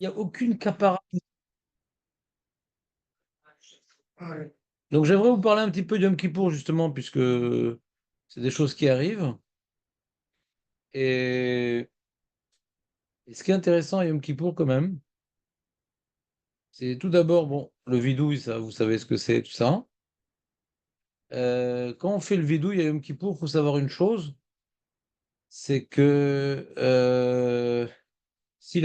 Il n'y a aucune capara. Donc j'aimerais vous parler un petit peu de Yom Kippour, justement, puisque c'est des choses qui arrivent. Et, et ce qui est intéressant à Yom Kippour, quand même, c'est tout d'abord, bon, le vidouille, ça, vous savez ce que c'est, tout ça. Quand on fait le vidouille à Yom Kippour, il faut savoir une chose, c'est que si,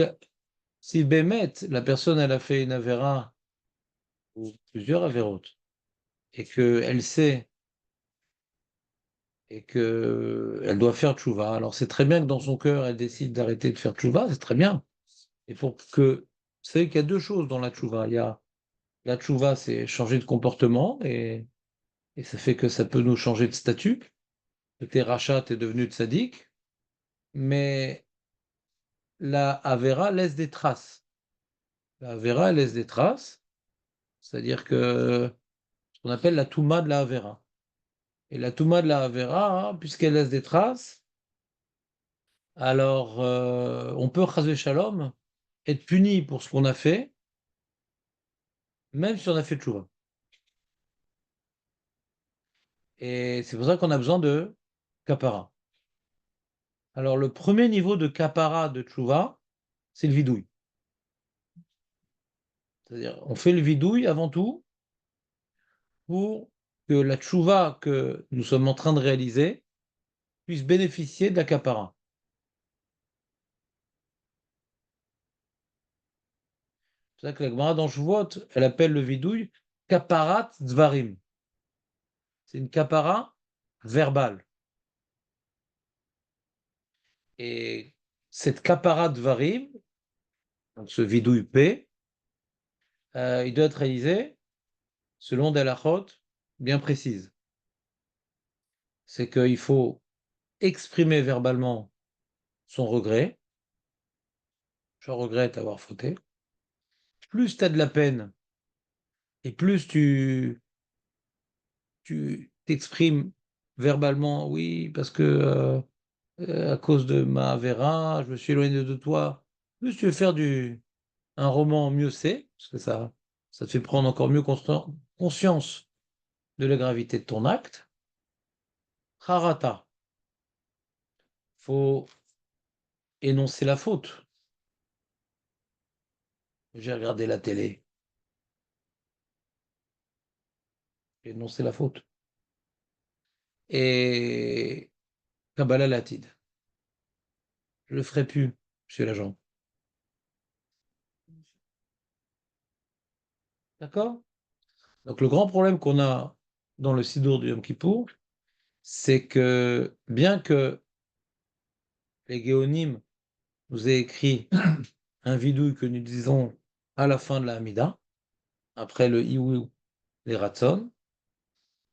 si Bémet, la personne, elle a fait une avéra ou plusieurs avérotes, et qu'elle sait et qu'elle doit faire tchouva. Alors c'est très bien que dans son cœur, elle décide d'arrêter de faire tchouva, c'est très bien. Et pour que... Vous savez qu'il y a deux choses dans la tchouva. Il y a la tchouva, c'est changer de comportement, et ça fait que ça peut nous changer de statut. T'es rachat, t'es devenu tzaddik, mais la Avera laisse des traces. La Avera elle laisse des traces, c'est-à-dire que ce qu'on appelle la Touma de la Avera. Et la Touma de la Avera, hein, puisqu'elle laisse des traces, alors on peut, chasvé shalom, être puni pour ce qu'on a fait, même si on a fait tchouva. Et c'est pour ça qu'on a besoin de kapara. Alors le premier niveau de kapara de tchouva, c'est le vidouille. C'est-à-dire, on fait le vidouille avant tout pour que la tchouva que nous sommes en train de réaliser puisse bénéficier de la kapara. C'est ça que la Gemara dans Shuvot, elle appelle le vidouille kaparat dvarim. C'est une kapara verbale. Et cette kapara dvarim, donc ce vidouille P, il doit être réalisé selon des halachot bien précises. C'est qu'il faut exprimer verbalement son regret. Je regrette avoir fauté. Plus tu as de la peine et plus tu t'exprimes verbalement, oui, parce que à cause de ma Avera, je me suis éloigné de toi. Plus tu veux faire un roman, mieux c'est, parce que ça te fait prendre encore mieux conscience de la gravité de ton acte. Harata, faut énoncer la faute. J'ai regardé la télé, j'ai énoncé la faute. Et Kabbalah Latid. Je le ferai plus, monsieur l'agent. D'accord? Donc le grand problème qu'on a dans le Sidour du Yom Kippour, c'est que bien que les Géonim nous aient écrit un vidouille que nous disons à la fin de la Hamida, après le Iou, les Ratson,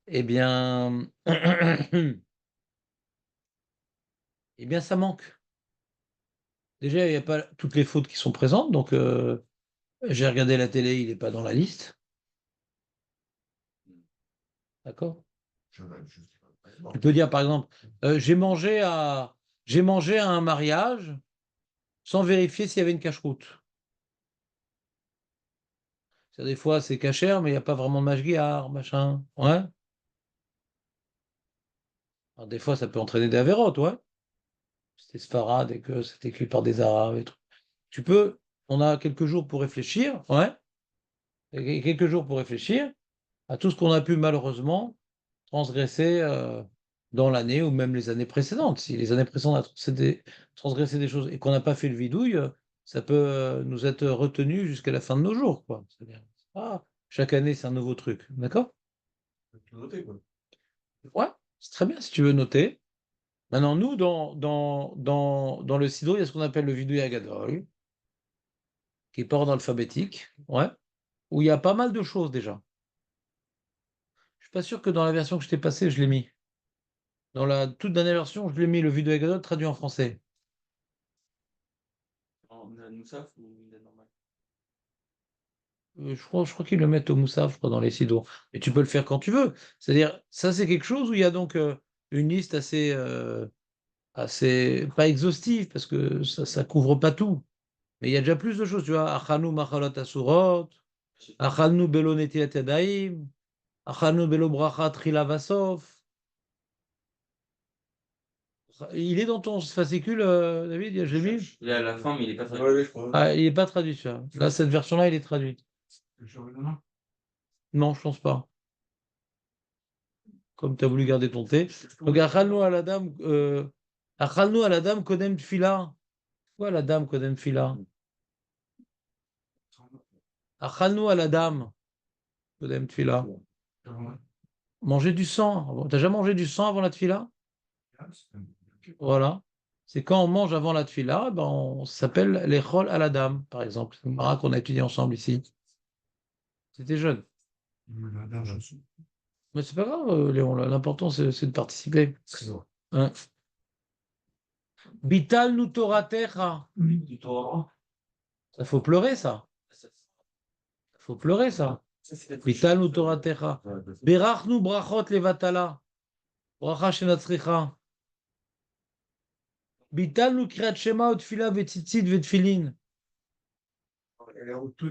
eh bien, eh bien ça manque. Déjà, il n'y a pas toutes les fautes qui sont présentes, donc j'ai regardé la télé, il n'est pas dans la liste. D'accord? Tu peux dire par exemple, j'ai mangé à un mariage sans vérifier s'il y avait une cache-route. Des fois, c'est cachère, mais il n'y a pas vraiment de mashgiach, machin. Ouais. Alors, des fois, ça peut entraîner des avérotes, ouais. C'était Sfarad et que c'est écrit par des Arabes et tout. Tu peux, on a quelques jours pour réfléchir, ouais. Et quelques jours pour réfléchir à tout ce qu'on a pu malheureusement transgresser dans l'année ou même les années précédentes. Si les années précédentes on a transgressé des choses et qu'on n'a pas fait le vidouille, ça peut nous être retenu jusqu'à la fin de nos jours, quoi. C'est-à-dire, ah, chaque année, c'est un nouveau truc. D'accord? Noter, quoi. Ouais, c'est très bien si tu veux noter. Maintenant, nous, dans le Sido, il y a ce qu'on appelle le vidouille Agadol, qui est par ordre alphabétique, ouais, où il y a pas mal de choses déjà. Je suis pas sûr que dans la version que je t'ai passée, je l'ai mis. Dans la toute dernière version, je l'ai mis le vidéo Agadol traduit en français. Je crois qu'ils le mettent au Moussaf, je crois, dans les Sidours. Mais tu peux le faire quand tu veux. C'est-à-dire, ça, c'est quelque chose où il y a donc une liste assez, pas exhaustive, parce que ça couvre pas tout. Mais il y a déjà plus de choses, tu vois. Achanu machalot asurot, achanu belo netilat yadayim, achanu belo brachat chila vasof. Il est dans ton fascicule, David, je l'ai mis. Il est à la fin, mais il n'est pas traduit. Ah, il n'est pas traduit, ça. Là, cette version-là, il est traduite. Non, je pense pas. Comme tu as voulu garder ton thé. Donc, Achalnu à la dame, Achalnu à la dame Kodem Tfila. Quoi, la dame Kodem Tfila? Achalnu à la dame Kodem Tfila. Manger du sang. T'as jamais mangé du sang avant la tfila? Voilà. C'est quand on mange avant la tfila, ben ça s'appelle l'échol à la dame, par exemple. C'est un qu'on a étudié ensemble ici. C'était jeune. Mais c'est pas grave, Léon. L'important, c'est de participer. Hein. Bital nu toratecha. Ça faut pleurer, ça. Faut pleurer, ça. Bital nu toratecha. Berachnu brachot levatala. Bracha shenatzricha. Bitalnu kriat shema utfila vetzitzit vetfilin.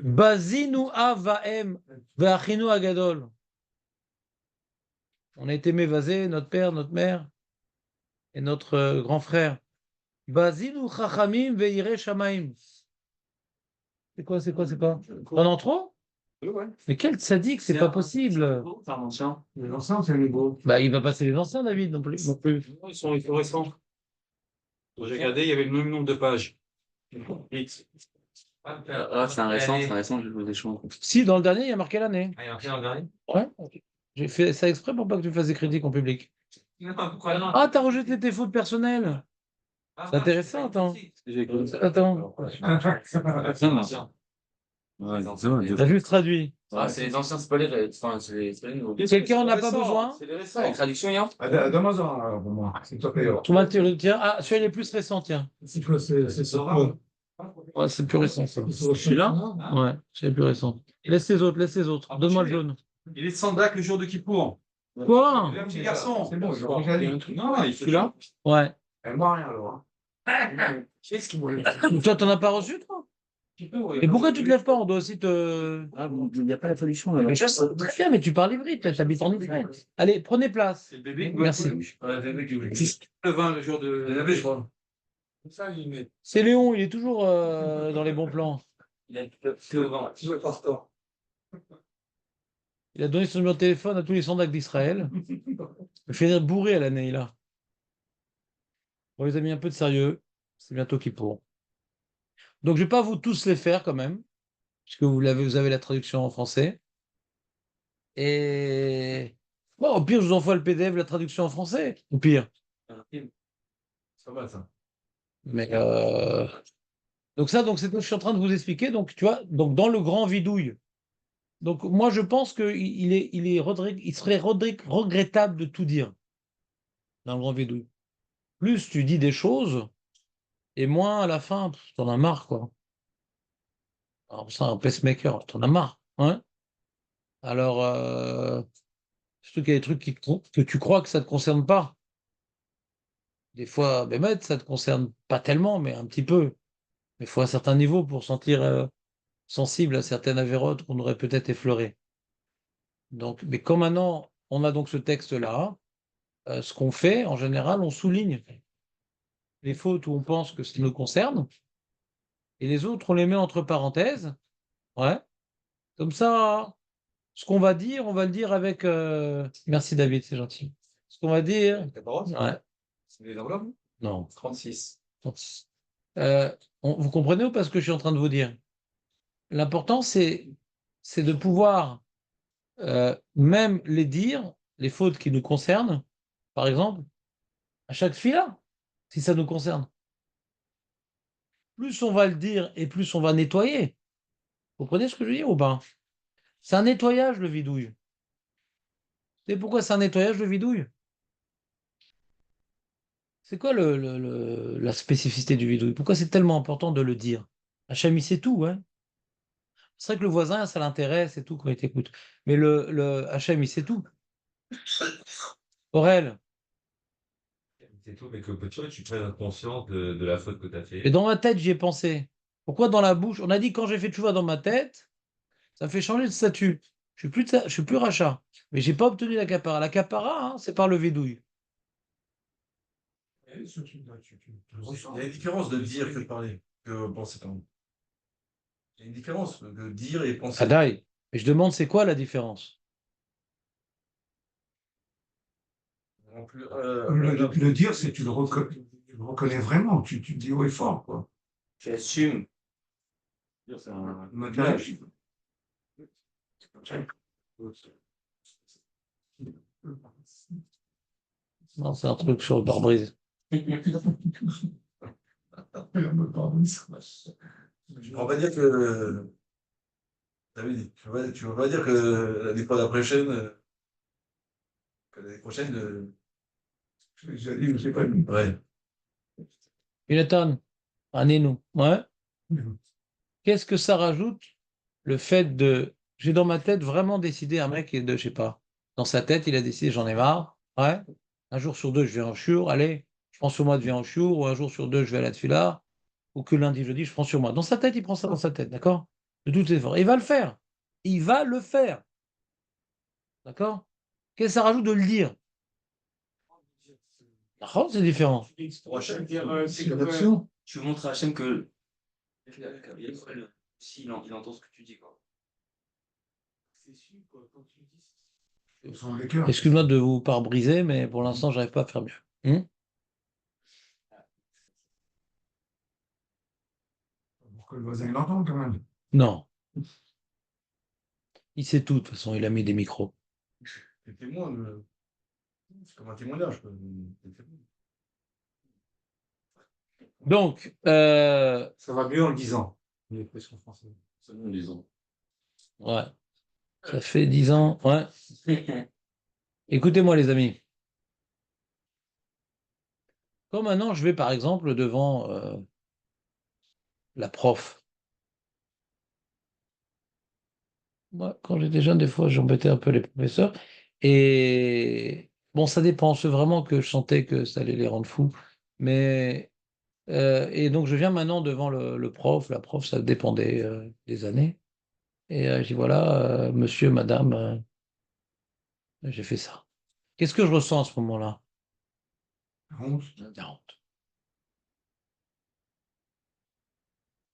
Bazinu avaem veachinu agadol. On a été mévasé, notre père, notre mère et notre grand frère. Bazinu chachamim veire shamaim. C'est quoi, c'est quoi, c'est quoi? On en trop? Ouais. Mais quel sadique, c'est pas possible. C'est un ancien. Les anciens, c'est les beaux. Bah, il va passer les anciens, David, non plus. Ils sont récents. J'ai regardé, il y avait le même nombre de pages. Ah, c'est un récent, je vous ai chaud. Si, dans le dernier, il y a marqué l'année. Ah, il y a marqué dans le dernier? Ouais. J'ai fait ça exprès pour pas que tu fasses des critiques en public. Ah, t'as rejeté tes fautes personnelles. C'est intéressant, attends. Attends. T'as juste traduit. Ah, c'est les anciens, c'est pas les. Enfin, c'est les nouveaux. Quelqu'un en a pas besoin? C'est les récents. Avec traduction, il y a. D'Amazon, alors, pour moi. C'est toi payeur. Tout mal, le tien. Ah, celui-là est plus récent, tiens. C'est ça. Ouais, c'est plus récent, ça. Celui-là? Ouais, c'est le plus récent. Laisse les autres, laisse les autres. Donne-moi le jaune. Il est de Sandak le jour de Kippour. Quoi? Le petit garçon. C'est bon, Non, il fait là. Ouais. Elle boit rien, alors. Qu'est-ce qu'il voulait? Toi, t'en as pas reçu, toi? Et pourquoi tu te lèves pas? On doit aussi te. Ah, bon, il n'y a pas la traduction là. Mais je sais très bien, mais tu parles hybride, t'habites en Israël. Allez, prenez place. C'est le bébé. Merci. Le vin le jour de. Le bébé, je crois. Ça, il met. C'est Léon, il est toujours dans les bons plans. Il a fait au vin. Il a donné son numéro de téléphone à tous les sondages d'Israël. Il fait bourré à l'année, là. Bon, les amis, un peu de sérieux. C'est bientôt Kippour. Donc, je ne vais pas vous tous les faire quand même, puisque vous avez la traduction en français. Et bon, au pire, je vous envoie le PDF, la traduction en français. Au pire. Ça va, ça. Mais donc c'est ce que je suis en train de vous expliquer. Donc, tu vois, donc dans le grand vidouille. Donc, moi, je pense il serait regrettable de tout dire dans le grand vidouille. Plus tu dis des choses, et moins à la fin, t'en as marre, quoi. Alors, ça, un pacemaker, t'en as marre. Hein. Alors, surtout qu'il y a des trucs que tu crois que ça ne te concerne pas. Des fois, Bémet, ça ne te concerne pas tellement, mais un petit peu. Mais il faut un certain niveau pour sentir sensible à certaines avérotes qu'on aurait peut-être effleurées. Donc, mais comme maintenant, on a donc ce texte-là, ce qu'on fait, en général, on souligne les fautes où on pense que ça nous concerne, et les autres, on les met entre parenthèses. Ouais. Comme ça, ce qu'on va dire, on va le dire avec. Merci David, c'est gentil. Ce qu'on va dire. Ouais. C'est des enveloppes? Non. 36. Vous comprenez ou pas ce que je suis en train de vous dire? L'important, c'est de pouvoir même les dire, les fautes qui nous concernent, par exemple, à chaque fila, si ça nous concerne. Plus on va le dire et plus on va nettoyer. Vous comprenez ce que je veux dire ou pas? C'est un nettoyage, le vidouille. Et pourquoi c'est un nettoyage, le vidouille? C'est quoi la spécificité du vidouille? Pourquoi c'est tellement important de le dire? Hacham, il sait tout, hein? C'est vrai que le voisin, ça l'intéresse et tout quand il t'écoute. Mais le Hachem, il sait tout. Aurel. C'est tout, mais que tu vois, tu prennes conscience de la faute que tu as fait. Et dans ma tête, j'y ai pensé. Pourquoi dans la bouche? On a dit quand j'ai fait tchouva dans ma tête, ça fait changer de statut. Je suis plus rachat. Mais j'ai pas obtenu la capara. La capara, hein, c'est par le védouille. Et ce truc là, Il y a une différence de dire que de parler, que penser, pardon. Il y a une différence de dire et penser. Adaï. Mais je demande c'est quoi la différence? Non plus, Le dire, c'est tu le reconnais vraiment, tu dis haut et fort, quoi. Tu assumes. dire, c'est un Langage. Non, c'est un truc sur le pare-brise. On va dire que. David, tu vas pas dire que l'année prochaine. Que l'année prochaine. J'ai dit, j'ai pas dit. Ouais. Jonathan, nous. Ouais. Qu'est-ce que ça rajoute le fait de. J'ai dans ma tête vraiment décidé un mec de, je sais pas, dans sa tête, il a décidé, j'en ai marre. Ouais. Un jour sur deux, je vais en chiour. Allez, je prends sur moi de vais en chiour. Ou un jour sur deux, je vais à la tefila. Ou que lundi, jeudi, je prends sur moi. Dans sa tête, il prend ça dans sa tête, d'accord? De tout effort. Il va le faire. Il va le faire. D'accord? Qu'est-ce que ça rajoute de le dire? D'accord, c'est différent. Tu montres à Hachem que si il entend ce que tu dis, quoi. Excuse-moi de vous pare-briser, mais pour l'instant, j'arrive pas à faire mieux. Pour que le voisin l'entende, quand même. Non. Il sait tout, de toute façon, il a mis des micros. T'es témoin, c'est comme un témoignage. Quoi. Donc, Ça va mieux en le disant. L'expression française. C'est bon, disons. ouais, ça fait 10 ans. Ouais. Écoutez-moi, les amis. Quand maintenant je vais, par exemple, devant la prof. Moi, quand j'étais jeune, des fois, j'embêtais un peu les professeurs. Et bon, ça dépend. C'est vraiment que je sentais que ça allait les rendre fous. Mais et donc, je viens maintenant devant le prof. La prof, ça dépendait des années. Et je dis voilà, monsieur, madame, j'ai fait ça. Qu'est-ce que je ressens à ce moment-là? Honte. La honte.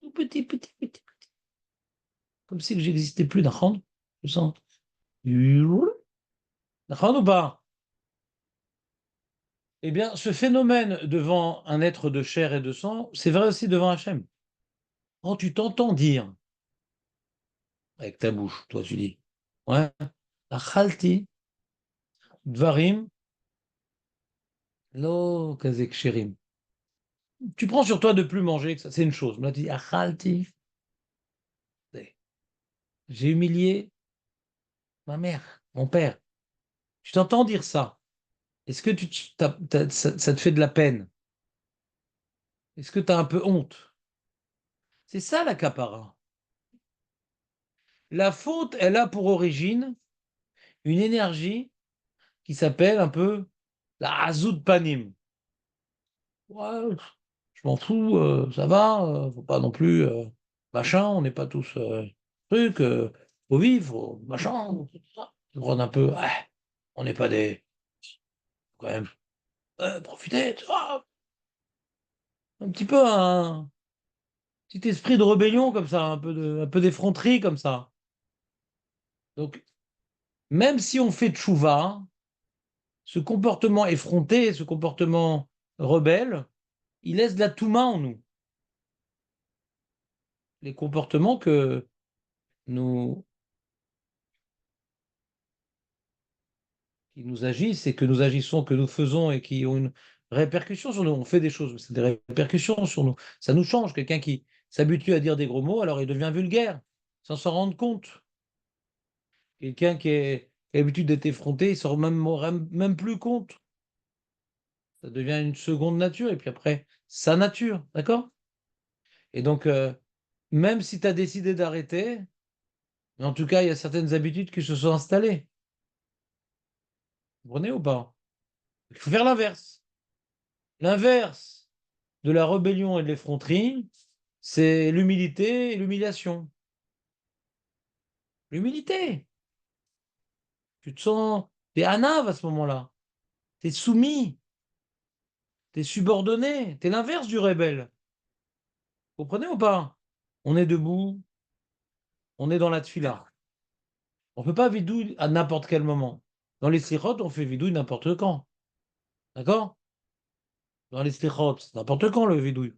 Tout petit, petit, petit. Comme si j'existais plus, d'accord? Je sens. D'accord ou pas? Eh bien, ce phénomène devant un être de chair et de sang, c'est vrai aussi devant Hachem. Quand tu t'entends dire, avec ta bouche, toi tu dis, ouais, Achalti, Dvarim, Lo Kazek Sherim. Tu prends sur toi de plus manger, que ça, c'est une chose. Mais là, tu dis, Achalti, j'ai humilié ma mère, mon père. Tu t'entends dire ça. Est-ce que ça te fait de la peine? Est-ce que tu as un peu honte? C'est ça la capara. La faute, elle a pour origine une énergie qui s'appelle un peu la Hazout Panim. Ouais, je m'en fous, ça va, faut pas non plus, machin, on n'est pas tous trucs, faut vivre, machin, tout ça. Tu rôde un peu, ouais, on n'est pas des. Quand même, profiter, tu vois, un petit peu un petit esprit de rébellion comme ça, un peu d'effronterie comme ça. Donc, même si on fait tchouva, ce comportement effronté, ce comportement rebelle, il laisse de la touma en nous. Les comportements que nous, qui nous agissent et que nous agissons, que nous faisons et qui ont une répercussion sur nous. On fait des choses, mais c'est des répercussions sur nous. Ça nous change. Quelqu'un qui s'habitue à dire des gros mots, alors il devient vulgaire, sans s'en rendre compte. Quelqu'un qui a l'habitude d'être effronté, il ne s'en rend même plus compte. Ça devient une seconde nature et puis après, sa nature. D'accord? Et donc, même si tu as décidé d'arrêter, mais en tout cas, il y a certaines habitudes qui se sont installées. Vous comprenez ou pas? Il faut faire l'inverse. L'inverse de la rébellion et de l'effronterie, c'est l'humilité et l'humiliation. L'humilité. Tu te sens, t'es anave à ce moment-là. T'es soumis, t'es subordonné, t'es l'inverse du rebelle. Vous comprenez ou pas? On est debout, on est dans la tfila. On ne peut pas vidouille à n'importe quel moment. Dans les slichot, on fait vidouille n'importe quand. D'accord? Dans les slichot, c'est n'importe quand le vidouille.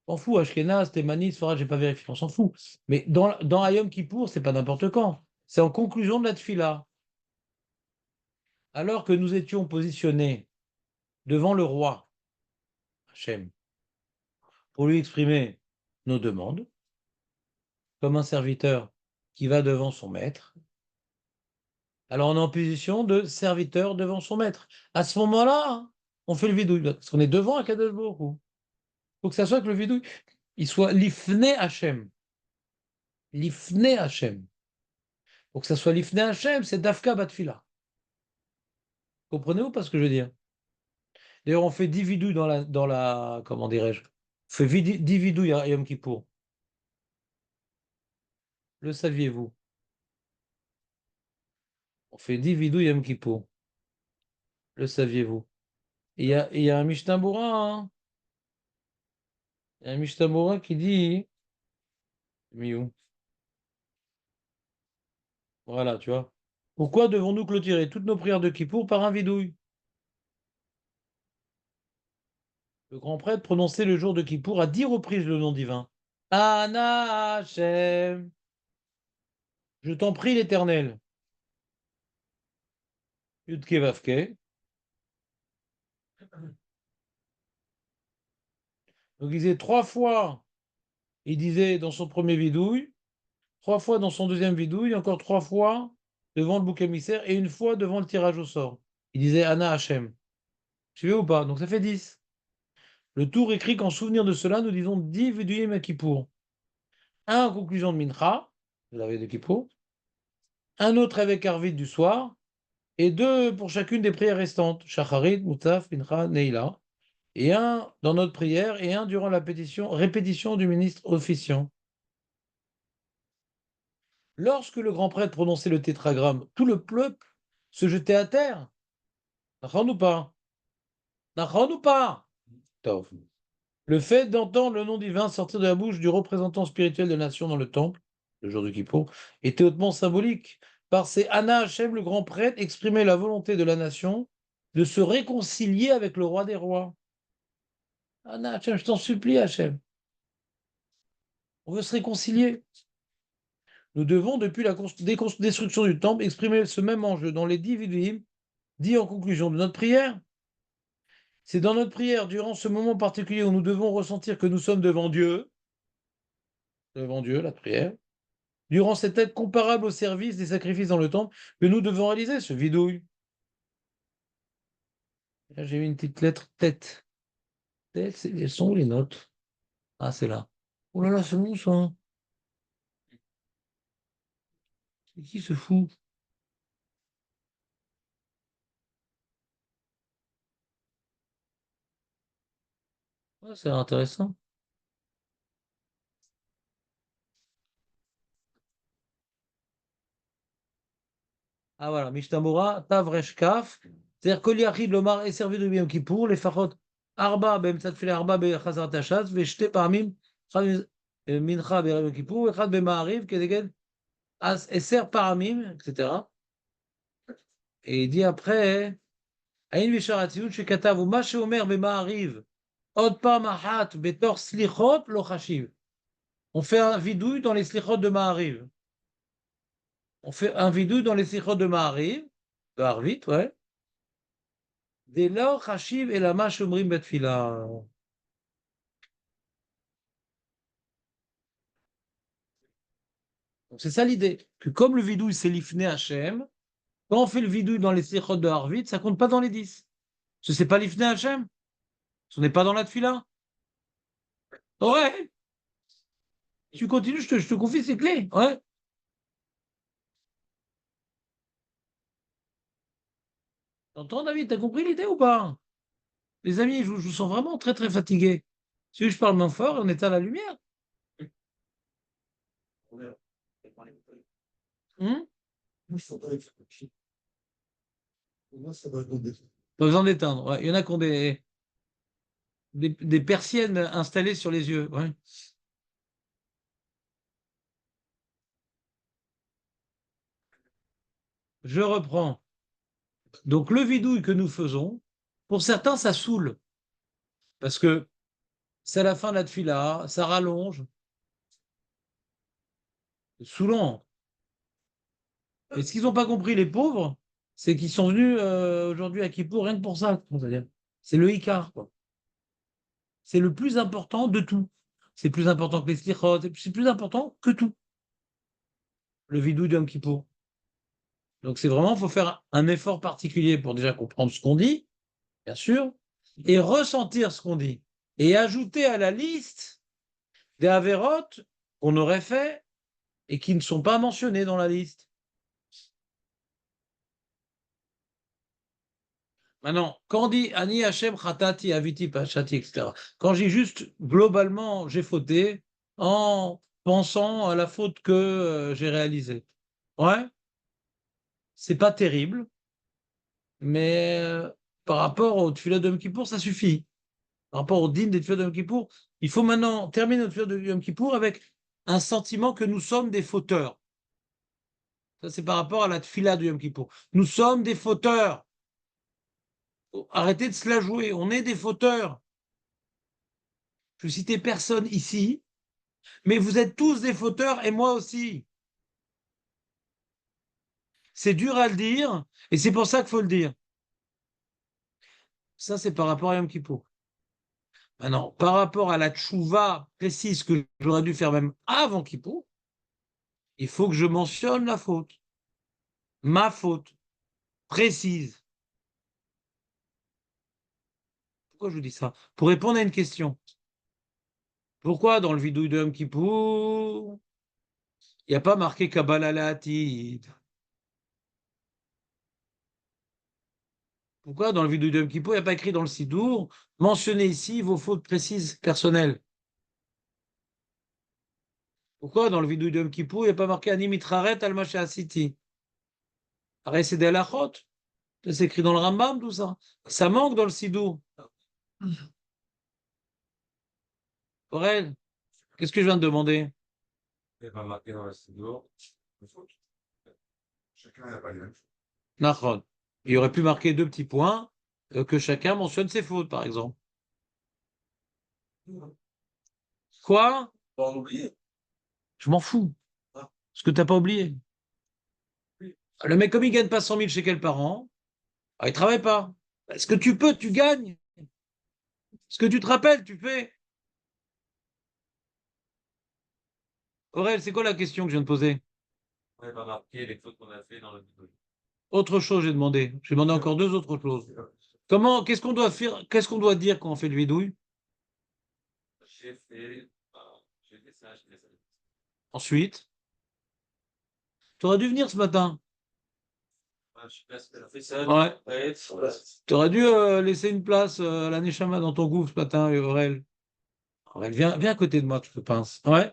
On s'en fout, Ashkenaz, Thémani, Sfarad, j'ai pas vérifié, on s'en fout. Mais dans Hayom Kippour, c'est pas n'importe quand. C'est en conclusion de la tfila. Alors que nous étions positionnés devant le roi, Hachem, pour lui exprimer nos demandes, comme un serviteur qui va devant son maître. Alors on est en position de serviteur devant son maître. À ce moment-là, on fait le vidouille, parce qu'on est devant Akadosh Baruch Hu. Il faut que ça soit que le vidouille, il soit l'ifne Hachem. L'ifne Hachem. Pour que ça soit l'ifne Hachem, c'est Dafka Batfila. Comprenez-vous pas ce que je veux dire? D'ailleurs, on fait 10 vidouilles comment dirais-je? On fait 10 vidouilles à Yom Kippour. Le saviez-vous? On fait 10 vidouilles à Yom Kippour. Le saviez-vous? Il y a un Mishnah Berurah, hein. Il y a un Mishnah Berurah qui dit, Miou. Voilà, tu vois. Pourquoi devons-nous clôturer toutes nos prières de Kippour par un vidouille? Le grand prêtre prononçait le jour de Kippour à 10 reprises le nom divin. Ana Hashem. Je t'en prie, l'Éternel. Yudke Vavke. Donc il disait 3 fois, il disait dans son premier vidouille, 3 fois dans son deuxième vidouille, encore 3 fois devant le bouc émissaire et 1 fois devant le tirage au sort. Il disait Ana Hashem. Tu veux ou pas? Donc ça fait 10. Le tour écrit qu'en souvenir de cela, nous disons 10 vidouilles à Kippour. Un en conclusion de Mincha, de la veille de Kippour, un autre avec Arvit du soir, et 2 pour chacune des prières restantes, Shacharit, Moutaf, Mincha, Neila, et un dans notre prière, et un durant la répétition du ministre officiant. Lorsque le grand prêtre prononçait le tétragramme, tout le peuple se jetait à terre. Nachon ou pas? Nachon ou pas? Tov. Le fait d'entendre le nom divin sortir de la bouche du représentant spirituel de la nation dans le temple, le jour du Kippour, était hautement symbolique. Par ces Anna Hachem, le grand prêtre exprimait la volonté de la nation de se réconcilier avec le roi des rois. Anna Hachem, je t'en supplie, Hachem. On veut se réconcilier. Nous devons, depuis la destruction du temple, exprimer ce même enjeu dans les 10 vidim, dit en conclusion de notre prière. C'est dans notre prière, durant ce moment particulier où nous devons ressentir que nous sommes devant Dieu, la prière, durant cette aide comparable au service des sacrifices dans le temple, que nous devons réaliser ce vidouille. Là, j'ai mis une petite lettre tête. Tête, elles sont où les notes? Ah, c'est là. Oh là là, c'est bon ça. C'est qui ce fou? Ah, c'est intéressant. Ah voilà, Mishnah Tavresh Kaf. C'est-à-dire Koliachid Lomar est servi de Yom Kippour, les Fachot Arba, Bemtzat File Arba, Bechazar Tachat, Veshte Parmim, Mincha Yom Kippour, Echad Bema'ariv, Kedeged, As Eser Paramim, etc. Et il dit après, Aïn Visharatiout, Shekatav, ou Mashe Omer Bema'ariv, Od Pam Ahat, Betor Slichot, Lochashiv. On fait un vidouille dans les Slichot de Ma'ariv. On fait un vidouille dans les Slichot de Ma'ariv, de Harvit, ouais. Dès lors, Hashiv et la Mashomrim Betfila. Donc c'est ça l'idée, que comme le vidouille c'est l'ifné Hachem, quand on fait le vidouille dans les Slichot de Harvit, ça compte pas dans les 10. Ce n'est pas l'ifné Hachem. Ce n'est pas dans la tfila. Ouais, tu continues, je te confie ces clés. Ouais. T'entends, David, t'as compris l'idée ou pas? Les amis, je vous sens vraiment très très fatigué. Si je parle moins fort, on éteint la lumière. Hum? Pas besoin d'éteindre. Ouais. Il y en a qui ont des persiennes installées sur les yeux. Ouais. Je reprends. Donc, le vidouille que nous faisons, pour certains, ça saoule. Parce que c'est la fin de la tfila, ça rallonge. C'est saoulant. Et ce qu'ils n'ont pas compris, les pauvres, c'est qu'ils sont venus aujourd'hui à Kippour rien que pour ça. C'est-à-dire, c'est le Icar, quoi. C'est le plus important de tout. C'est plus important que les slichot, c'est plus important que tout. Le vidouille de Yom Kippour. Donc c'est vraiment, il faut faire un effort particulier pour déjà comprendre ce qu'on dit, bien sûr, et ressentir ce qu'on dit. Et ajouter à la liste des avérotes qu'on aurait fait et qui ne sont pas mentionnés dans la liste. Maintenant, quand on dit Ani Hashem Chatati Aviti Pachati, etc., quand j'ai juste globalement j'ai fauté en pensant à la faute que j'ai réalisée. Ouais, c'est pas terrible, mais par rapport au Tfilah de Yom Kippour, ça suffit. Par rapport au dîme des Tfilah de Yom Kippour, il faut maintenant terminer notre Tfilah de Yom Kippour avec un sentiment que nous sommes des fauteurs. Ça, c'est par rapport à la Tfilah de Yom Kippour. Nous sommes des fauteurs. Arrêtez de se la jouer. On est des fauteurs. Je ne citais personne ici, mais vous êtes tous des fauteurs et moi aussi. C'est dur à le dire et c'est pour ça qu'il faut le dire. Ça, c'est par rapport à Yom Kippour. Maintenant, par rapport à la tchouva précise que j'aurais dû faire même avant Kippour, il faut que je mentionne la faute. Ma faute précise. Pourquoi je vous dis ça? Pour répondre à une question. Pourquoi dans le vidouille de Yom Kippour, il n'y a pas marqué Kabbalah La'atid? Pourquoi dans le vidouille de Yom Kippour, il n'y a pas écrit dans le Sidour, mentionnez ici vos fautes précises personnelles? Pourquoi dans le vidouille de Yom Kippour, il n'y a pas marqué Ani mitraret al masha asiti? Arrête, c'est des halachot. C'est écrit dans le Rambam, tout ça. Ça manque dans le Sidour. Aurel, qu'est-ce que je viens de demander? Il va marquer dans le studio. Chacun n'a pas les mêmes choses. Nachon. Il aurait pu marquer deux petits points, que chacun mentionne ses fautes, par exemple. Quoi? Pas en oublier. Je m'en fous. Ce que tu n'as pas oublié. Le mec, comme il ne gagne pas 100 000 chez quel parent, il ne travaille pas. Ce que tu peux, tu gagnes. Ce que tu te rappelles, tu fais. Aurel, c'est quoi la question que je viens de poser? On va marquer les fautes qu'on a fait dans le vidéo. Autre chose, j'ai demandé. J'ai demandé encore deux autres choses. Qu'est-ce qu'on doit faire, qu'est-ce qu'on doit dire quand on fait le vidouille? J'ai fait ça, j'ai fait ça. Ensuite, tu aurais dû venir ce matin. Je sais pas ce qu'elle a fait ça. Ouais. Ouais, Tu aurais dû laisser une place à la Neshama dans ton gouffre ce matin, Aurel. Aurel, viens à côté de moi, je te pince. Ouais.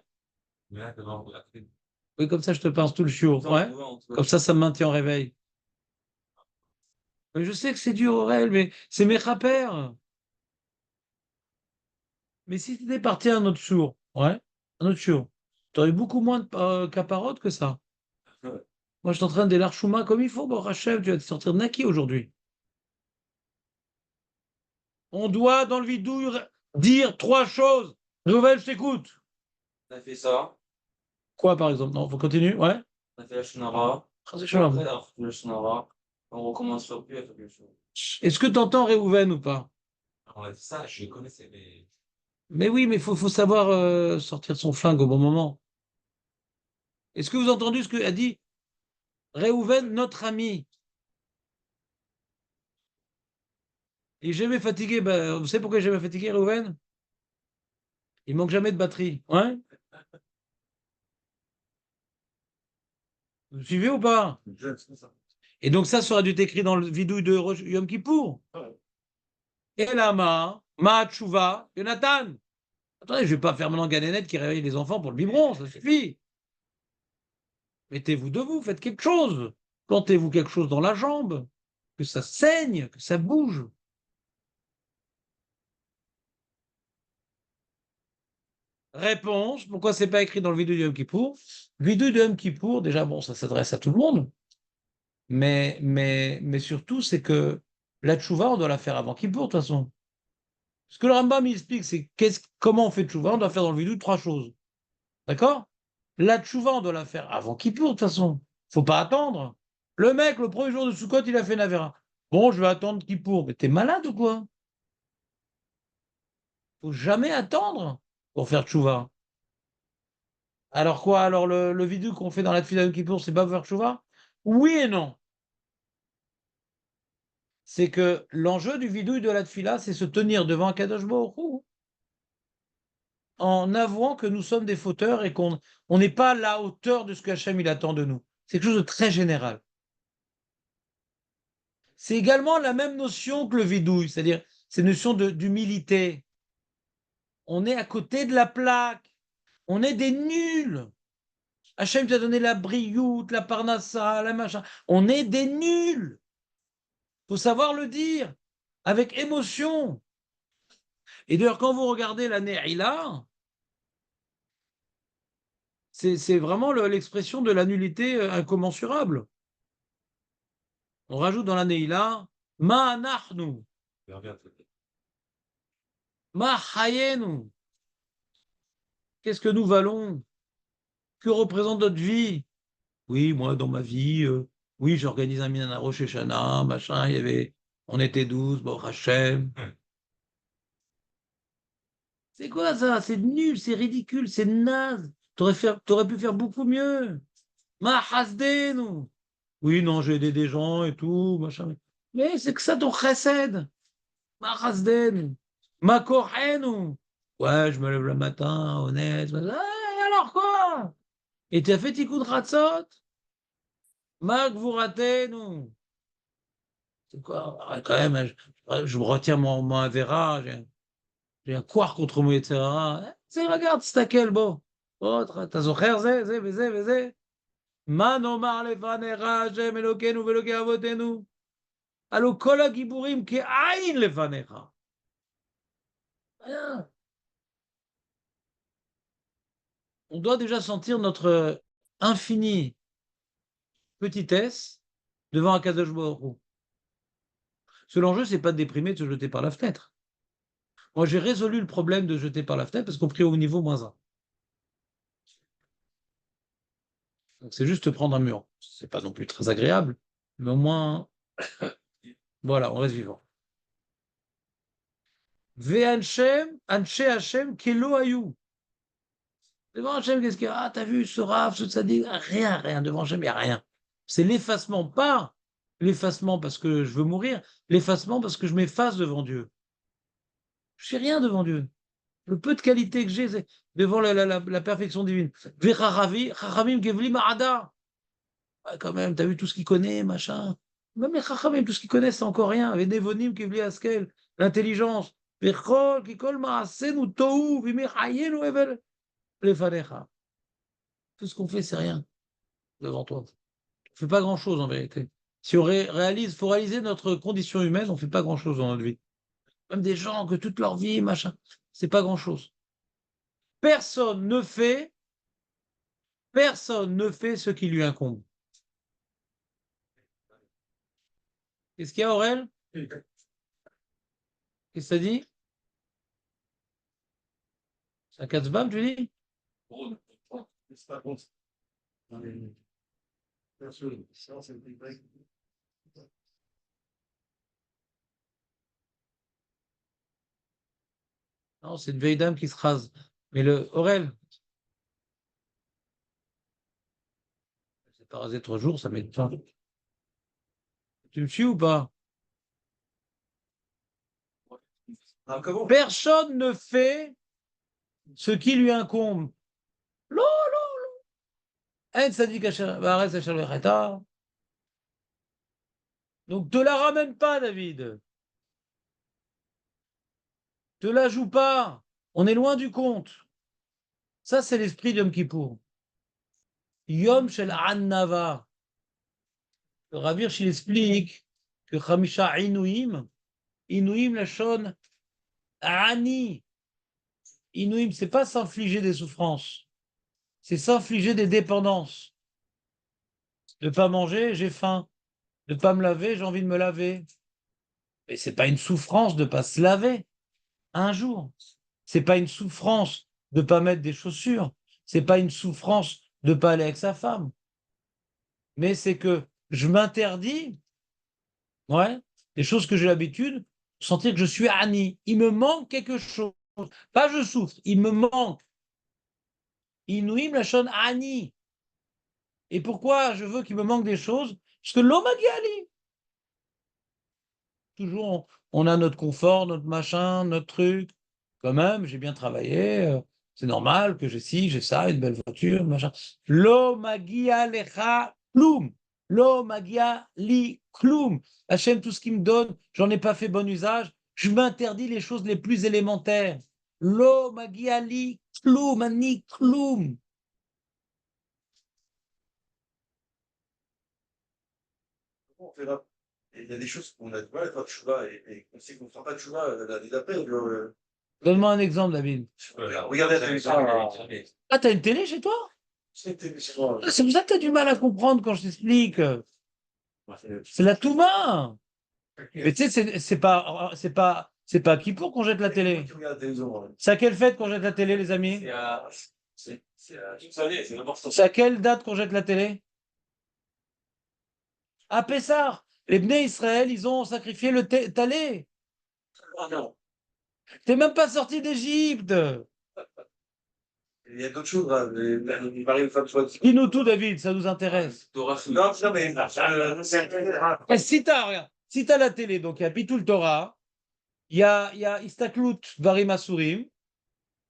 Oui, comme ça, je te pince tout le chiot. Ouais. Comme ça me maintient en réveil. Mais je sais que c'est dur, Aurel, mais c'est mes rappeurs. Mais si tu étais parti à un autre jour, ouais, un autre jour, tu aurais beaucoup moins de caparottes que ça. Ouais. Moi, je suis en train de l'archouma comme il faut. Bon, Rachel, tu vas te sortir de Naki aujourd'hui. On doit, dans le vidouille, dire trois choses. Nouvelle, je t'écoute. On a fait ça. Quoi, par exemple? Non, faut continuer. Ouais. On a fait la Shonara. Chas v'shalom. Après, on a fait la Shonara. On recommence sur plus à faire quelque chose. Est-ce que tu entends Réhouven ou pas? On a fait ça, je le connaissais, mais. Mais oui, mais faut savoir sortir son flingue au bon moment. Est-ce que vous avez entendu ce qu'a dit Réhouven, notre ami? Il est jamais fatigué. Ben, vous savez pourquoi il est jamais fatigué, Réhouven? Il manque jamais de batterie. Ouais? Vous suivez ou pas? Et donc ça sera dû être écrit dans le vidouille de Yom Kippour. Et là, Ma Tchouva, Jonathan. Attendez, je ne vais pas faire maintenant Ganénette qui réveille les enfants pour le biberon, ça suffit. Mettez-vous debout, faites quelque chose. Plantez-vous quelque chose dans la jambe, que ça saigne, que ça bouge. Réponse, pourquoi c'est pas écrit dans le vidéo de Yom Kippour? Vidéo de Yom Kippour, déjà, bon, ça s'adresse à tout le monde, mais surtout, c'est que la tchouva, on doit la faire avant Kippour, de toute façon. Ce que le Rambam il explique, c'est comment on fait tchouva, on doit faire dans le vidéo trois choses. D'accord? La tchouva, on doit la faire avant Kippour, de toute façon. Faut pas attendre. Le mec, le premier jour de Sukkot, il a fait Navera. Bon, je vais attendre Kippour. Mais t'es malade ou quoi? Faut jamais attendre pour faire tchouva. Alors quoi? Alors le vidéo qu'on fait dans la tefila de Kippour, c'est pas faire tchouva? Oui et non. C'est que l'enjeu du vidéo de la tefila, c'est se tenir devant Kadosh Baruch Hu en avouant que nous sommes des fauteurs et qu'on n'est pas à la hauteur de ce qu'Hachem il attend de nous. C'est quelque chose de très général. C'est également la même notion que le vidouille, c'est-à-dire cette notion d'humilité. On est à côté de la plaque. On est des nuls. Hachem t'a donné la brioute, la parnassa, la machin. On est des nuls. Il faut savoir le dire avec émotion. Et d'ailleurs, quand vous regardez la Ne'ila, c'est vraiment l'expression de la nullité incommensurable. On rajoute dans la Ne'ila, Ma nahnu, Ma hayenu. Qu'est-ce que nous valons? Que représente notre vie? Oui, moi, dans ma vie, oui, j'organise un Minyan Rosh Hashanah, machin, on était 12, bon, Hachem. C'est quoi ça? C'est nul, c'est ridicule, c'est naze. T'aurais pu faire beaucoup mieux. Ma hasdenu. Oui, non, j'ai aidé des gens et tout, machin. Mais c'est que ça ton chesed. Ma hasdenu. Ma korhenu. Ouais, je me lève le matin, honnête. Ah, alors quoi? Et tu as fait tikkun ratzot? Ma gvuratenu. C'est quoi? Ah, quand même, je me retiens mon Avera, j'ai un couard contre moi, etc. C'est, regarde, c'est à quel beau. Oh, t'as zocher, זה. מה נאמר לפניך, השם אלוקינו ואלוקי אבותינו? הלא כל הגיבורים כאין לפניך. Rien. On doit déjà sentir notre infinie petitesse devant Akadosh Baruch Hu. Ce l'enjeu, c'est pas de déprimer, de se jeter par la fenêtre. Moi, j'ai résolu le problème de jeter par la fenêtre parce qu'on prie au niveau -1. Donc, c'est juste prendre un mur. C'est pas non plus très agréable, mais au moins, voilà, on reste vivant. Ve'anchem, Anshe Hashem, Kelo Ayou. Devant Hachem, qu'est-ce qu'il y a? Ah, t'as vu ce raf, ce tzaddik? Rien. Devant Hachem, il n'y a rien. C'est l'effacement, pas l'effacement parce que je veux mourir, l'effacement parce que je m'efface devant Dieu. Je suis rien devant Dieu. Le peu de qualité que j'ai, c'est devant la perfection divine. Chachamim kevli ma'ada. Ah, quand même, t'as vu tout ce qu'il connaît, machin. Même les chachamim, tout ce qu'ils connaissent, c'est encore rien. Venevonim kevli askel, l'intelligence. Vechol kikol ma'asenu tohu v'mechayenu evel lefanecha. Tout ce qu'on fait, c'est rien devant toi. On ne fait pas grand-chose en vérité. Si on faut réaliser notre condition humaine, on ne fait pas grand-chose dans notre vie. Même des gens que toute leur vie, machin, c'est pas grand-chose. Personne ne fait ce qui lui incombe. Qu'est-ce qu'il y a, Aurel? Qu'est-ce que ça dit? C'est un katzbam, tu dis? Non, c'est une vieille dame qui se rase. Mais le Aurel, c'est pas rasé 3 jours, ça met du temps. Tu me suis ou pas? Personne ne fait ce qui lui incombe. Non. Donc, te la ramène pas, David. Te la joue pas. On est loin du compte. Ça, c'est l'esprit de Yom Kippour. Yom Shel Annava. Le Rav Hirsch, il explique que Chamisha Inouim, Inouim Lachon Ani. Inouim, c'est pas s'infliger des souffrances, c'est s'infliger des dépendances. De ne pas manger, j'ai faim. De ne pas me laver, j'ai envie de me laver. Mais c'est pas une souffrance de ne pas se laver un jour. C'est pas une souffrance de ne pas mettre des chaussures. C'est pas une souffrance de ne pas aller avec sa femme. Mais c'est que je m'interdis, ouais, des choses que j'ai l'habitude, sentir que je suis Annie. Il me manque quelque chose. Pas je souffre, il me manque. Inouïm la shon Annie. Et pourquoi je veux qu'il me manque des choses? Parce que l'homme a dit Ali. Toujours, on a notre confort, notre machin, notre truc. Quand même, j'ai bien travaillé. C'est normal que j'ai ci, j'ai ça, une belle voiture, machin. Lo magia lecha kloum. Lo magia li kloum. Hachem, tout ce qu'il me donne, j'en ai pas fait bon usage. Je m'interdis les choses les plus élémentaires. Lo magia li kloum, ani kloum. On verra. Et il y a des choses qu'on a du mal à faire de chouva et on sait qu'on ne fera pas de chouva l'année d'après. Donne-moi un exemple, David. Regardez la télévision. Ah, t'as une télé chez toi? C'était C'est pour ça que t'as du mal à comprendre quand je t'explique. C'est la Touma. Mais tu sais, c'est pas à Kippour qu'on jette la télé. C'est à quelle fête qu'on jette la télé, les amis? C'est à quelle date qu'on jette la télé? À Pessah. Les Bnei Israël, ils ont sacrifié le talé. T'es même pas sorti d'Égypte. Il y a d'autres choses, là. Les maris de femmes soit. Dis-nous tout, David, ça nous intéresse. Non, non, mais. Regarde, si t'as la télé, donc il y a Bitul Torah, il y a Istaklut Varim Asurim.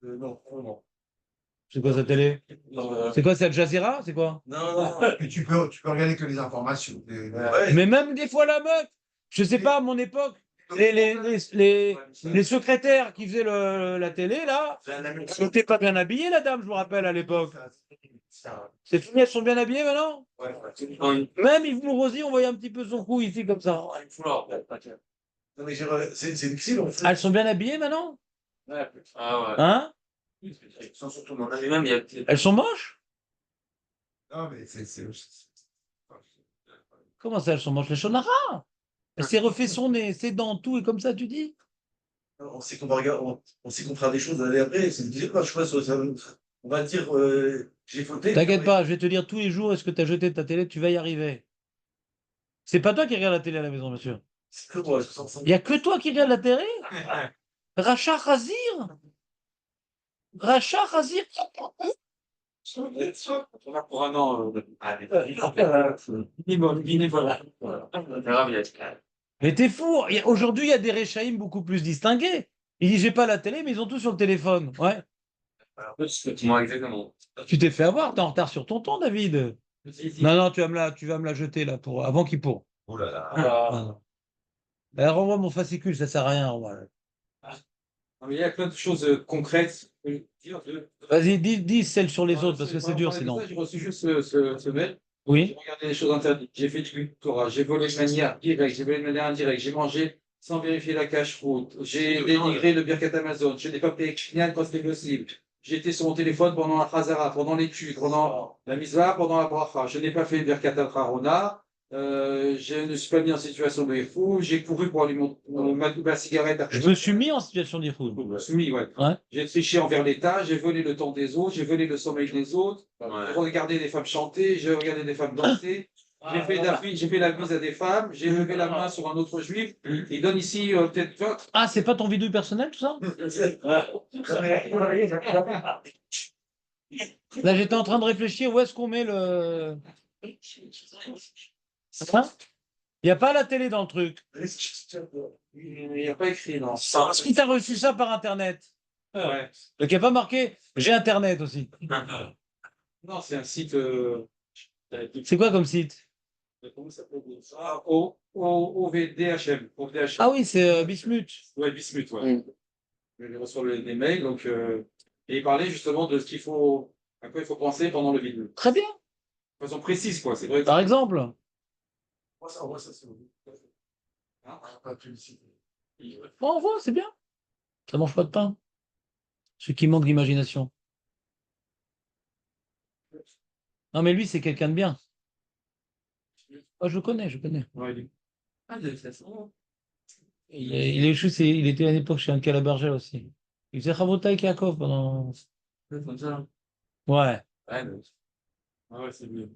Non, non. C'est quoi cette télé? C'est quoi, c'est Al Jazeera? C'est quoi? Non. Et tu peux regarder que les informations. Ouais. Mais même des fois la meuf, je sais pas, à mon époque, les secrétaires qui faisaient la télé, là, elles n'étaient pas bien habillées, la dame, je me rappelle à l'époque. C'est fini, elles sont bien habillées maintenant? Même Yves Mourosi, on voyait un petit peu son cou ici, comme ça. Non, mais c'est difficile, en fait. Elles sont bien habillées maintenant? Ah ouais. Hein? Ils sont surtout dans Et même, il y a Elles sont moches? Non, mais Comment ça, elles sont moches? Les Shonara? Elle s'est refait son nez, ses dents, tout, et comme ça, tu dis? On sait qu'on va regarder, on sait qu'on fera des choses l'année après. C'est difficile, je crois, on va dire, j'ai fauté. T'inquiète pas, je vais te dire tous les jours, est-ce que tu as jeté ta télé, tu vas y arriver. C'est pas toi qui regarde la télé à la maison, monsieur. C'est que moi, je sens ça. Il n'y a que toi qui regarde la télé? Racha Khazir? Racha Khazir? On a pour un an. Bénévolat. Mais t'es fou! Aujourd'hui, il y a des Réchaïm beaucoup plus distingués. Ils disent, j'ai pas la télé, mais ils ont tout sur le téléphone. Ouais. Moi, exactement. Tu t'es fait avoir, t'es en retard sur ton temps, David. Non, non, tu vas me la jeter là pour avant qu'il pour. Oh là là. Ah, non. Renvoie mon fascicule, ça sert à rien. Non, mais il y a plein de choses concrètes. Je peux dire Vas-y, dis celle sur les autres parce que c'est dur sinon. J'ai reçu juste ce mail. J'ai Oui. regardé les choses interdites. J'ai fait du Torah. J'ai volé de manière directe. J'ai volé de manière indirecte. J'ai mangé sans vérifier la cache-route. J'ai dénigré le Birkat Amazon. Je n'ai pas payé Kshinian quand c'était possible. J'étais sur mon téléphone pendant la Chazara, pendant l'étude, pendant la Mizvah, pendant la Bracha. Je n'ai pas fait Birkat Al-Harona. Je ne suis pas mis en situation de fou. J'ai couru pour allumer ma cigarette. Je me suis mis en situation d'irfou. Je me suis mis, ouais. Ouais. J'ai triché envers l'État, j'ai volé le temps des autres, j'ai volé le sommeil des autres, j'ai regardé des femmes chanter, j'ai regardé des femmes danser, j'ai fait la bise à des femmes, j'ai levé la main sur un autre juif. Il donne ici peut-être 20. Ah, c'est pas ton vidéo personnel tout ça? Là, j'étais en train de réfléchir où est-ce qu'on met le. Hein? Il n'y a pas la télé dans le truc. Il n'y a pas écrit, non. Est-ce qu'il t'a reçu ça par Internet? Ouais. Donc il n'y a pas marqué j'ai Internet aussi. Non, c'est un site. C'est quoi comme site? Comment ça s'appelle? OVDHM. Ah oui, c'est Bismuth. Ouais, Bismuth, ouais. Je reçois les mails, donc, et il parlait justement de ce qu'il faut, à quoi il faut penser pendant le vide. Très bien. De façon précise, quoi. C'est vrai. Par exemple, Moi, ça, c'est bon. Hein. Pas de publicité. bon, on voit, c'est bien. Ça mange pas de pain. Ceux qui manquent d'imagination. Non, mais lui, c'est quelqu'un de bien. Ah, je le connais, je le connais. Ouais, ah, de toute façon. Il était à l'époque chez un Calabergel aussi. Il faisait Rabotai Yakov pendant. Comme ça. Ouais. Ouais, mais- ah ouais, c'est mieux.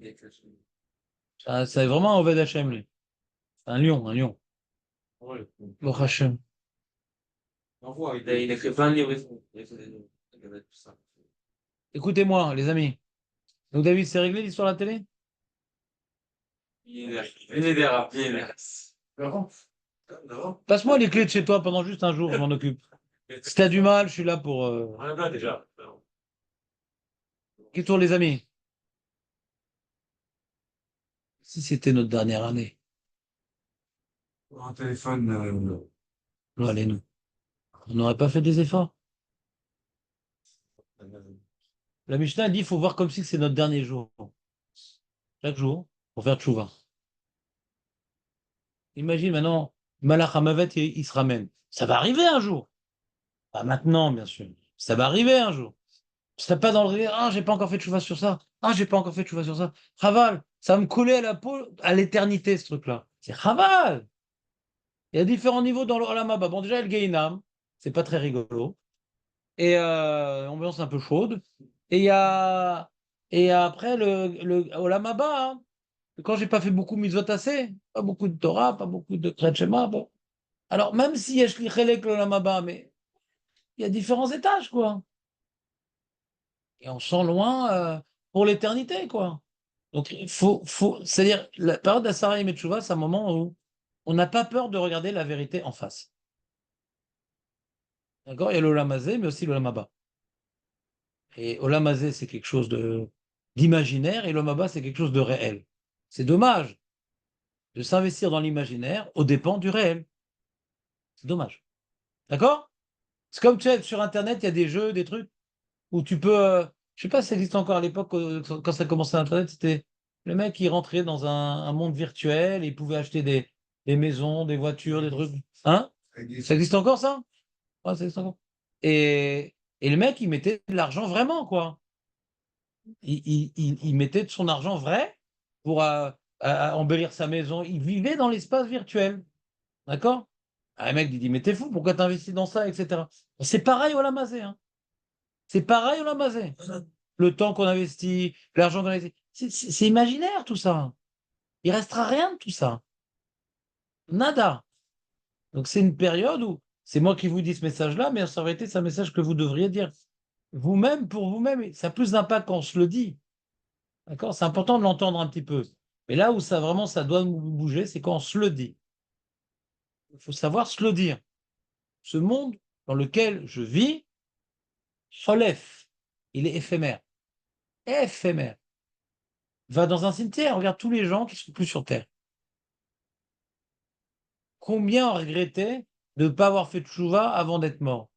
C'est vraiment un Oved Hachem, lui. Un lion, un lion. Ouais. Baruch Hachem. On voit, il a fait plein de livres. Il a fait tout ça. Écoutez-moi, les amis. Donc, David, c'est réglé l'histoire de la télé? Millénaire. Laurent, Passe-moi les clés de chez toi pendant juste un jour, je m'en occupe. Si t'as du mal, je suis là pour. On est là déjà. Qui tourne, les amis? Si c'était notre dernière année. pour un téléphone, Non, allez, nous. On n'aurait pas fait des efforts. La Mishnah dit qu'il faut voir comme si c'est notre dernier jour. Chaque jour, pour faire tchouva. Imagine maintenant, Malach Hamavet, il se ramène. Ça va arriver un jour. Pas maintenant, bien sûr. Ça va arriver un jour. Tu serais pas dans le ah, j'ai pas encore fait tchouva sur ça. Ah, j'ai pas encore fait tchouva sur ça. Chaval, ça va me coller à la peau à l'éternité, ce truc-là. C'est chaval. Il y a différents niveaux dans le Olam Haba. Bon, déjà, le Gainam, c'est pas très rigolo. Et ambiance un peu chaude. Et il y a et après le Olam Haba, hein. Quand j'ai pas fait beaucoup de mitzvot assez, pas beaucoup de Torah, pas beaucoup de Kriyat Shema, bon. Alors même si je lis Chelek l'Olam Haba, mais il y a différents étages, quoi. Et on sent loin pour l'éternité, quoi. Donc c'est-à-dire la période d'Asara et Metchouva, c'est un moment où on n'a pas peur de regarder la vérité en face. D'accord? Il y a l'Olam Hazé, mais aussi l'Olam Haba. Et Olam Hazé, c'est quelque chose de d'imaginaire, et l'Olam Haba, c'est quelque chose de réel. C'est dommage de s'investir dans l'imaginaire aux dépens du réel. C'est dommage. D'accord? C'est comme tu sais, sur Internet, il y a des jeux, des trucs où tu peux. Je sais pas si ça existe encore à l'époque, quand ça commençait Internet, c'était le mec qui rentrait dans un monde virtuel et il pouvait acheter des maisons, des voitures, des trucs. Hein? Ça existe encore, ça? Ouais, ça existe encore. Et le mec, il mettait de l'argent vraiment, quoi. Il mettait de son argent vrai pour embellir sa maison. Il vivait dans l'espace virtuel. D'accord? Ah, le mec, il dit, mais t'es fou, pourquoi t'investis dans ça, etc. C'est pareil au Lamazé, hein. C'est pareil au Lamazé. Le temps qu'on investit, l'argent qu'on investit. C'est imaginaire, tout ça. Il restera rien de tout ça. Nada. Donc, c'est une période où c'est moi qui vous dis ce message-là, mais en vérité, c'est un message que vous devriez dire vous-même pour vous-même. Ça a plus d'impact quand on se le dit. D'accord? C'est important de l'entendre un petit peu. Mais là où ça vraiment, ça doit nous bouger, c'est quand on se le dit. Il faut savoir se le dire. Ce monde dans lequel je vis, Cholef, il est éphémère. Éphémère. Va dans un cimetière, regarde tous les gens qui sont plus sur Terre. Combien ont regretté de ne pas avoir fait de tchouva avant d'être mort?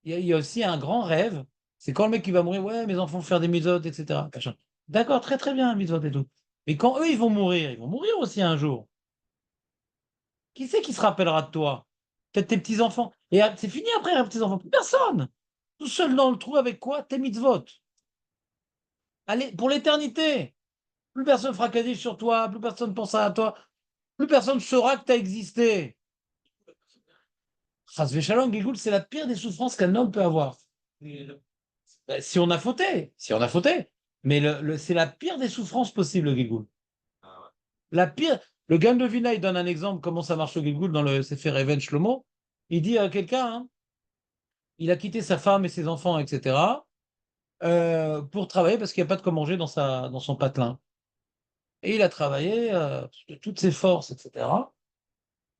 Il y a aussi un grand rêve, c'est quand le mec qui va mourir, ouais, mes enfants vont faire des mitzvot, etc. Machin. D'accord, très très bien, mitzvot et tout. Mais quand eux, ils vont mourir aussi un jour. Qui c'est qui se rappellera de toi? Peut-être tes petits-enfants. Et c'est fini après, les petits-enfants. Plus personne. Tout seul dans le trou avec quoi? Tes mitzvot. Allez, pour l'éternité. Plus personne fera kaddish sur toi, plus personne pensera à toi, plus personne saura que tu as existé. Chas v'shalom, Gigoul, c'est la pire des souffrances qu'un homme peut avoir. Si on a fauté, si on a fauté. Mais c'est la pire des souffrances possibles, le Gigoul. La pire. Le Gaon de Vina, il donne un exemple comment ça marche au Gigoul dans le Sefer Even Shlomo. Il dit à quelqu'un, hein, il a quitté sa femme et ses enfants, etc., pour travailler parce qu'il n'y a pas de quoi manger dans son patelin. Et il a travaillé de toutes ses forces, etc.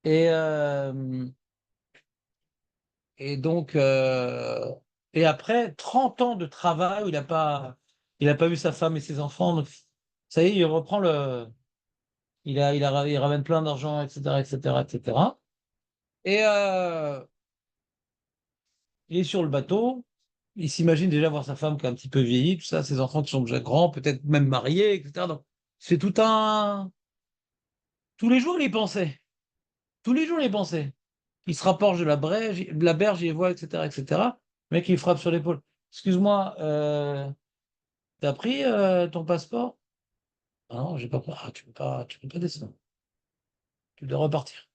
Et, euh, et donc, et après 30 ans de travail où il a pas vu sa femme et ses enfants, donc, ça y est, il reprend il ramène plein d'argent, etc., etc., etc. Et il est sur le bateau. Il s'imagine déjà voir sa femme qui est un petit peu vieillie, tout ça, ses enfants qui sont déjà grands, peut-être même mariés, etc. Donc, c'est tout un. Tous les jours, il y pensait. Tous les jours, il y pensait. Il se rapproche de la berge, il les voit, etc., etc. Le mec, il frappe sur l'épaule. Excuse-moi, t'as pris ton passeport? Ah non, j'ai pas pris. Ah, tu peux pas descendre. Tu dois repartir.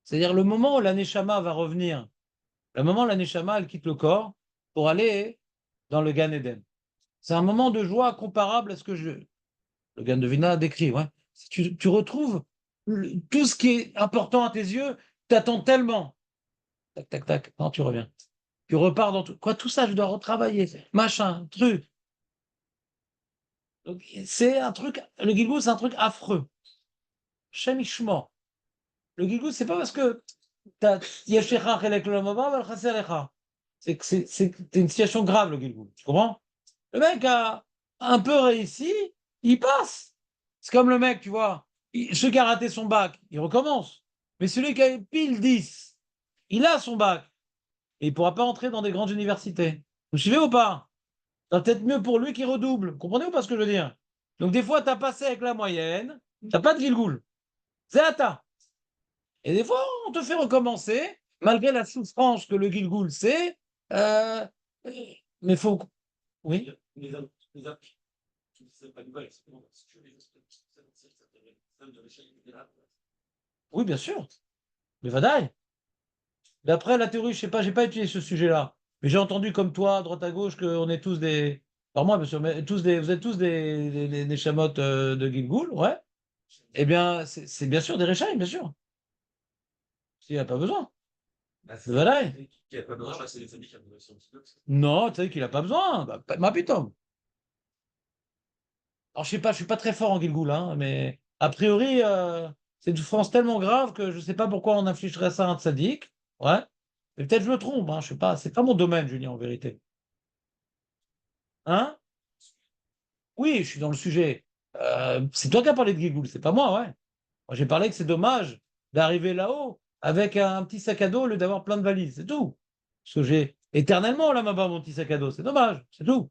C'est-à-dire le moment où la Neshama va revenir, le moment où la Neshama, elle quitte le corps pour aller dans le Gan Eden. C'est un moment de joie comparable à ce que le Gan de Vina décrit. Ouais. Si tu retrouves tout ce qui est important à tes yeux, t'attends tellement. Tac, tac, tac. Non, tu reviens. Tu repars dans tout. Quoi, tout ça, je dois retravailler. Machin, truc. Donc, c'est un truc. Le Gilgul, c'est un truc affreux. Shemishmo. Le Gilgul, c'est pas parce que t'as Yeshecha chelek l'olam haba, vel chaser lecha. C'est que c'est une situation grave, le Gilgul. Tu comprends? Le mec a un peu réussi, il passe. C'est comme le mec, tu vois, celui qui a raté son bac, il recommence. Mais celui qui a eu pile 10, il a son bac. Et il ne pourra pas entrer dans des grandes universités. Vous suivez ou pas? C'est peut-être mieux pour lui qu'il redouble. Vous comprenez ou pas ce que je veux dire? Donc des fois, tu as passé avec la moyenne, tu n'as pas de Gilgoul. C'est à ta. Et des fois, on te fait recommencer, malgré la souffrance que le Gilgoul c'est. euh, mais faut. Oui. Oui, bien sûr. Mais Vadaï. D'après la théorie, je sais pas, j'ai pas étudié ce sujet-là. Mais j'ai entendu comme toi, à droite à gauche, qu'on est tous des. Alors moi, bien sûr, mais vous êtes tous des chamottes de Gilgoul, ouais. Eh bien, c'est bien sûr des Rechaim, bien sûr. S'il n'y a pas besoin. Voilà. Non, tu sais qu'il n'a pas besoin. Bah, ma putain. Alors, je sais pas, je suis pas très fort en Gilgoul, hein, mais a priori, c'est une souffrance tellement grave que je sais pas pourquoi on infligerait ça à un tzaddik. Ouais. Mais peut-être je me trompe, hein, je sais pas. C'est pas mon domaine, Julien, en vérité. Hein? Oui, je suis dans le sujet. C'est toi qui as parlé de Gigoul, c'est pas moi, ouais. Moi, j'ai parlé que c'est dommage d'arriver là-haut avec un petit sac à dos au lieu d'avoir plein de valises, c'est tout. Parce que j'ai éternellement là-bas mon petit sac à dos, c'est dommage, c'est tout.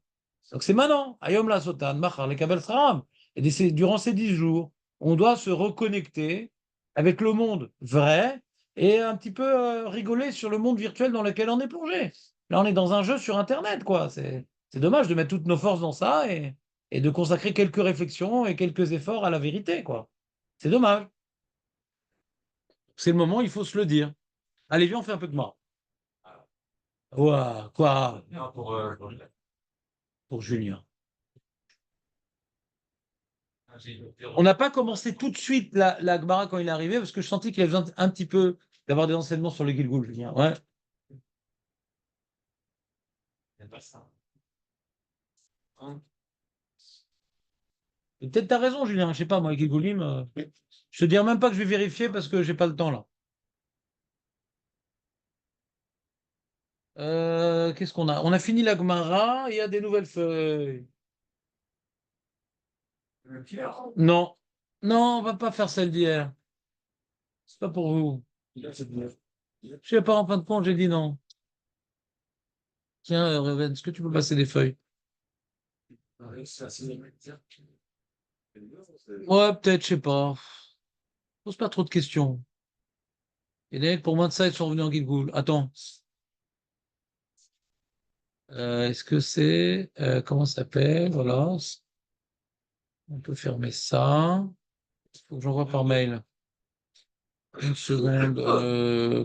Donc c'est maintenant, Ayom la Sotan, Machar, les Kabel Sraram. Et durant ces 10 jours, on doit se reconnecter avec le monde vrai et un petit peu rigoler sur le monde virtuel dans lequel on est plongé. Là, on est dans un jeu sur Internet, quoi. C'est dommage de mettre toutes nos forces dans ça et de consacrer quelques réflexions et quelques efforts à la vérité, quoi. C'est dommage. C'est le moment, il faut se le dire. Allez, viens, on fait un peu de marre. Ouah, quoi? Pour Julien. On n'a pas commencé tout de suite la Gemara quand il est arrivé parce que je sentis qu'il avait besoin un petit peu d'avoir des enseignements sur le Gilgul, Julien. Ouais. Et peut-être t'as raison, Julien. Je sais pas, moi, Gilgulim, je te dirais même pas que je vais vérifier parce que j'ai pas le temps là. Qu'est-ce qu'on a? On a fini la Gemara, il y a des nouvelles feuilles. Non, non, on va pas faire celle d'hier. C'est pas pour vous. Je sais pas, en fin de compte, j'ai dit non. Tiens, Reven, est-ce que tu peux passer des feuilles? Ouais, peut-être, je sais pas. Pose pas trop de questions. Et les mecs, pour moins de ça, ils sont revenus en Guilgoul. Attends. Est-ce que c'est. Comment ça s'appelle? Voilà. On peut fermer ça. Il faut que j'envoie par mail. Une seconde.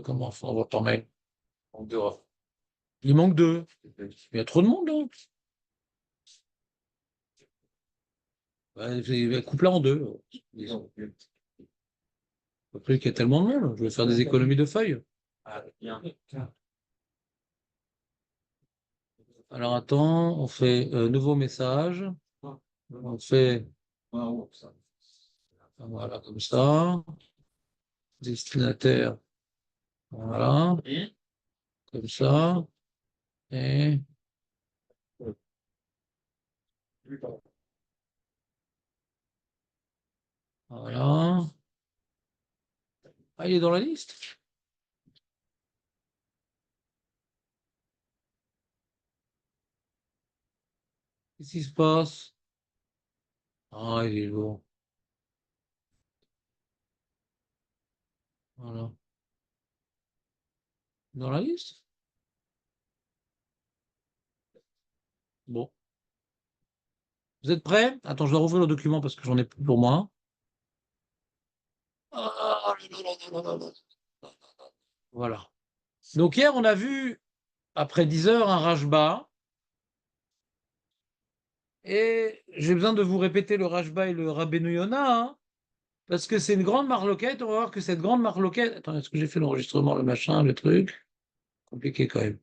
Comment on envoie par mail? Il manque deux. Il y a trop de monde, là. Coupe-la en deux. Après, il y a tellement de monde. Je vais faire des économies de feuilles. Alors, attends. On fait nouveau message. On fait. Voilà, comme ça. Destinataire. Voilà. Comme ça. Et voilà. Ah, il est dans la liste. Qu'est-ce qui se passe? Ah, il est lourd. Voilà. Dans la liste? Bon. Vous êtes prêts? Attends, je dois rouvrir le document parce que j'en ai plus pour moi. Ah, voilà. Donc hier, on a vu, après 10 heures, un Rajba. Et j'ai besoin de vous répéter le Rajba et le Rabbeinu Yona, hein, parce que c'est une grande marloquette. On va voir que cette grande marloquette. Attends, est-ce que j'ai fait l'enregistrement, le machin, le truc? Compliqué quand même.